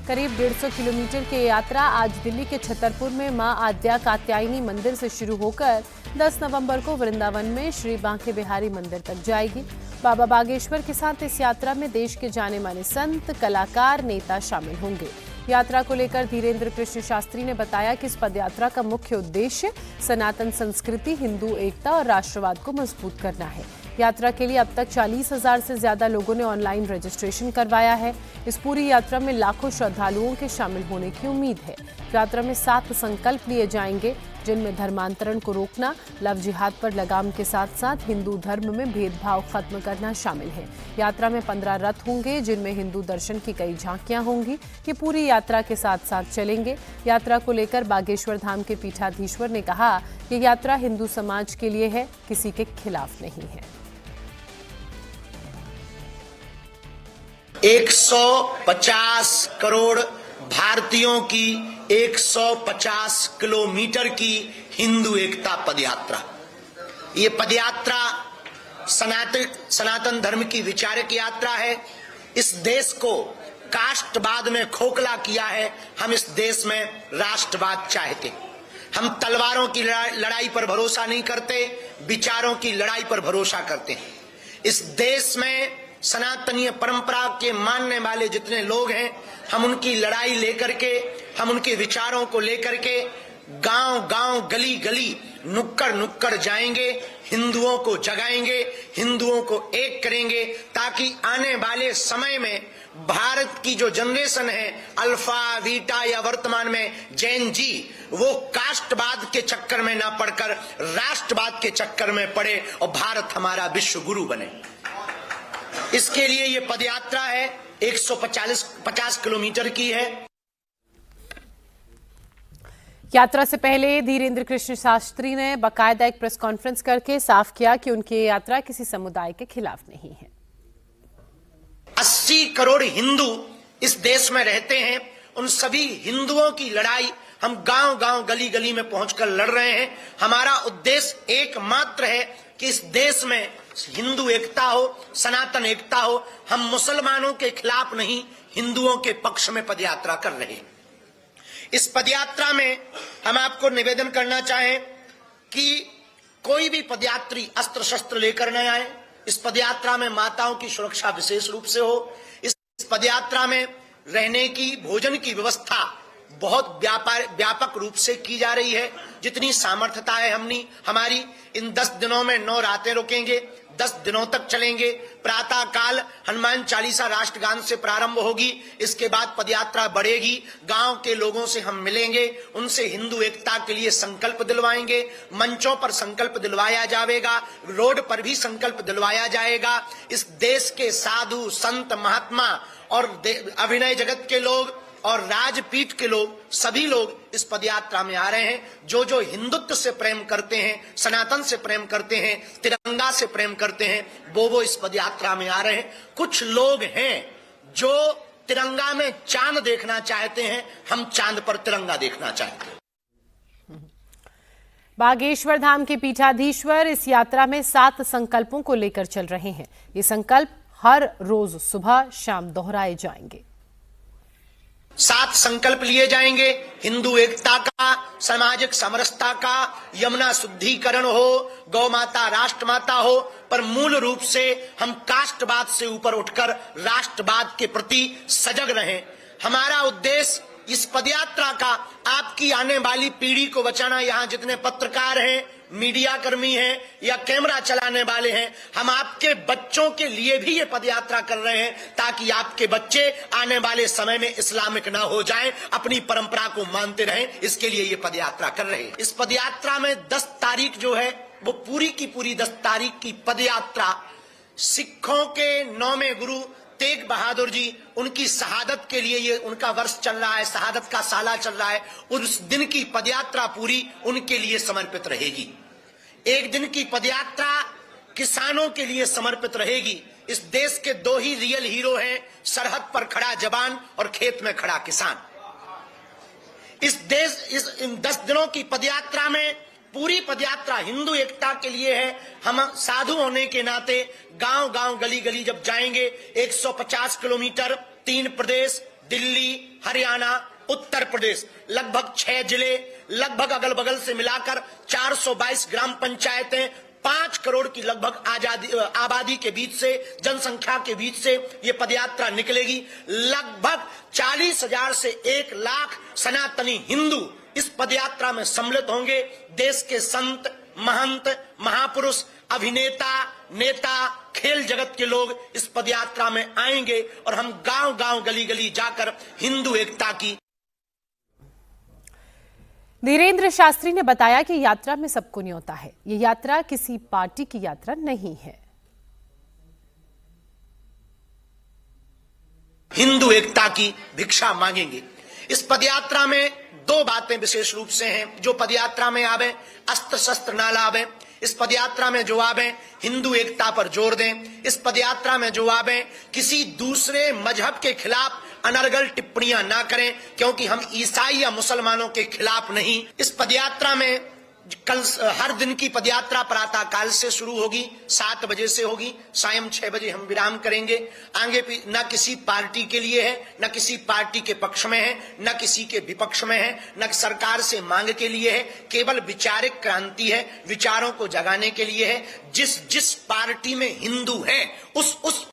करीब 150 किलोमीटर की यात्रा आज दिल्ली के छतरपुर में मां आद्या कात्यायनी मंदिर से शुरू होकर 10 नवंबर को वृंदावन में श्री बांके बिहारी मंदिर तक जाएगी। बाबा बागेश्वर के साथ इस यात्रा में देश के जाने माने संत, कलाकार, नेता शामिल होंगे। यात्रा को लेकर धीरेन्द्र कृष्ण शास्त्री ने बताया कि इस पदयात्रा का मुख्य उद्देश्य सनातन संस्कृति, हिंदू एकता और राष्ट्रवाद को मजबूत करना है। यात्रा के लिए अब तक 40,000 से ज्यादा लोगों ने ऑनलाइन रजिस्ट्रेशन करवाया है। इस पूरी यात्रा में लाखों श्रद्धालुओं के शामिल होने की उम्मीद है। यात्रा में 7 संकल्प लिए जाएंगे, जिनमें धर्मांतरण को रोकना, लव जिहाद पर लगाम के साथ साथ हिंदू धर्म में भेदभाव खत्म करना शामिल है। यात्रा में 15 रथ होंगे, जिनमें हिंदू दर्शन की कई झांकियां होंगी। ये पूरी यात्रा के साथ साथ चलेंगे। यात्रा को लेकर बागेश्वर धाम के पीठाधीश्वर ने कहा कि यात्रा हिंदू समाज के लिए है, किसी के खिलाफ नहीं है। 150 करोड़ भारतीयों की 150 किलोमीटर की हिंदू एकता पदयात्रा। ये पदयात्रा सनातन धर्म की विचारक यात्रा है। इस देश को कास्टवाद में खोखला किया है। हम इस देश में राष्ट्रवाद चाहते। हम तलवारों की लड़ाई पर भरोसा नहीं करते, विचारों की लड़ाई पर भरोसा करते हैं। इस देश में सनातनीय परंपरा के मानने वाले जितने लोग हैं, हम उनकी लड़ाई लेकर के, हम उनके विचारों को लेकर के गांव गांव, गली गली, नुक्कड़ नुक्कड़ जाएंगे, हिंदुओं को जगाएंगे, हिंदुओं को एक करेंगे, ताकि आने वाले समय में भारत की जो जनरेशन है, अल्फा, बीटा या वर्तमान में जैन जी, वो कास्टवाद के चक्कर में ना पड़कर राष्ट्रवाद के चक्कर में पड़े और भारत हमारा विश्व गुरु बने। इसके लिए ये पदयात्रा है, 150 किलोमीटर की है। यात्रा से पहले धीरेन्द्र कृष्ण शास्त्री ने बाकायदा एक प्रेस कॉन्फ्रेंस करके साफ किया कि उनकी यात्रा किसी समुदाय के खिलाफ नहीं है। 80 करोड़ हिंदू इस देश में रहते हैं। उन सभी हिंदुओं की लड़ाई हम गांव गांव, गली गली में पहुंचकर लड़ रहे हैं। हमारा उद्देश्य एकमात्र है कि इस देश में हिंदू एकता हो, सनातन एकता हो। हम मुसलमानों के खिलाफ नहीं, हिंदुओं के पक्ष में पदयात्रा कर रहे हैं। इस पदयात्रा में हम आपको निवेदन करना चाहें कि कोई भी पदयात्री अस्त्र शस्त्र लेकर न आए। इस पदयात्रा में माताओं की सुरक्षा विशेष रूप से हो। इस पदयात्रा में रहने की, भोजन की व्यवस्था बहुत व्यापक रूप से की जा रही है। जितनी सामर्थ्यता है हमारी, इन 10 दिनों में 9 रातें रुकेंगे, 10 दिनों तक चलेंगे। प्रातः काल हनुमान चालीसा राष्ट्रगान से प्रारंभ होगी। इसके बाद पदयात्रा बढ़ेगी। गांव के लोगों से हम मिलेंगे, उनसे हिंदू एकता के लिए संकल्प दिलवाएंगे। मंचों पर संकल्प दिलवाया जाएगा, रोड पर भी संकल्प दिलवाया जाएगा। इस देश के साधु, संत, महात्मा और अभिनय जगत के लोग और राजपीठ के लोग, सभी लोग इस पदयात्रा में आ रहे हैं। जो जो हिंदुत्व से प्रेम करते हैं, सनातन से प्रेम करते हैं, तिरंगा से प्रेम करते हैं, वो इस पदयात्रा में आ रहे हैं। कुछ लोग हैं जो तिरंगा में चांद देखना चाहते हैं, हम चांद पर तिरंगा देखना चाहते हैं। बागेश्वर धाम के पीठाधीश्वर इस यात्रा में 7 संकल्पों को लेकर चल रहे हैं। ये संकल्प हर रोज सुबह शाम दोहराए जाएंगे। 7 संकल्प लिए जाएंगे। हिंदू एकता का, सामाजिक समरसता का, यमुना शुद्धिकरण हो, गौ माता राष्ट्रमाता हो, पर मूल रूप से हम कास्टवाद से ऊपर उठकर राष्ट्रवाद के प्रति सजग रहें। हमारा उद्देश्य इस पदयात्रा का आपकी आने वाली पीढ़ी को बचाना। यहाँ जितने पत्रकार हैं, मीडिया कर्मी हैं या कैमरा चलाने वाले हैं, हम आपके बच्चों के लिए भी ये पदयात्रा कर रहे हैं, ताकि आपके बच्चे आने वाले समय में इस्लामिक ना हो जाएं, अपनी परंपरा को मानते रहें। इसके लिए ये पदयात्रा कर रहे हैं। इस पदयात्रा में 10 तारीख जो है, वो पूरी की पूरी 10 तारीख की पदयात्रा सिखों के 9वें गुरु तेग बहादुर जी, उनकी शहादत के लिए ये उनका वर्ष चल रहा है, शहादत का साला चल रहा है। उस दिन की पदयात्रा पूरी उनके लिए समर्पित रहेगी। एक दिन की पदयात्रा किसानों के लिए समर्पित रहेगी। इस देश के 2 ही रियल हीरो हैं, सरहद पर खड़ा जवान और खेत में खड़ा किसान। इन 10 दिनों की पदयात्रा में पूरी पदयात्रा हिंदू एकता के लिए है। हम साधु होने के नाते गांव गांव, गली गली जब जाएंगे, 150 किलोमीटर, 3 प्रदेश, दिल्ली, हरियाणा, उत्तर प्रदेश, लगभग 6 जिले, लगभग अगल बगल से मिलाकर 422 ग्राम पंचायतें, 5 करोड़ की लगभग आबादी के बीच से, जनसंख्या के बीच से ये पदयात्रा निकलेगी। लगभग 40,000 से 1 लाख सनातनी हिंदू इस पदयात्रा में सम्मिलित होंगे। देश के संत, महंत, महापुरुष, अभिनेता, नेता, खेल जगत के लोग इस पदयात्रा में आएंगे और हम गांव गांव, गली गली जाकर हिंदू एकता की। धीरेन्द्र शास्त्री ने बताया कि यात्रा में सबको न्योता है। ये यात्रा किसी पार्टी की यात्रा नहीं है। हिंदू एकता की भिक्षा मांगेंगे। इस पदयात्रा में 2 बातें विशेष रूप से हैं। जो पदयात्रा में आवे अस्त्र शस्त्र ना लावे। इस पदयात्रा में जो आवे हिंदू एकता पर जोर दें। इस पदयात्रा में जो आवे किसी दूसरे मजहब के खिलाफ अनर्गल टिप्पणियां ना करें, क्योंकि हम ईसाई या मुसलमानों के खिलाफ नहीं। इस पदयात्रा में कल हर दिन की पदयात्रा प्रातः काल से शुरू होगी, 7 बजे से होगी, सायं 6 बजे हम विराम करेंगे। आगे न किसी पार्टी के लिए है, न किसी पार्टी के पक्ष में है, न किसी के विपक्ष में है, न सरकार से मांग के लिए है। केवल विचारिक क्रांति है, विचारों को जगाने के लिए है। जिस पार्टी में हिंदू है उस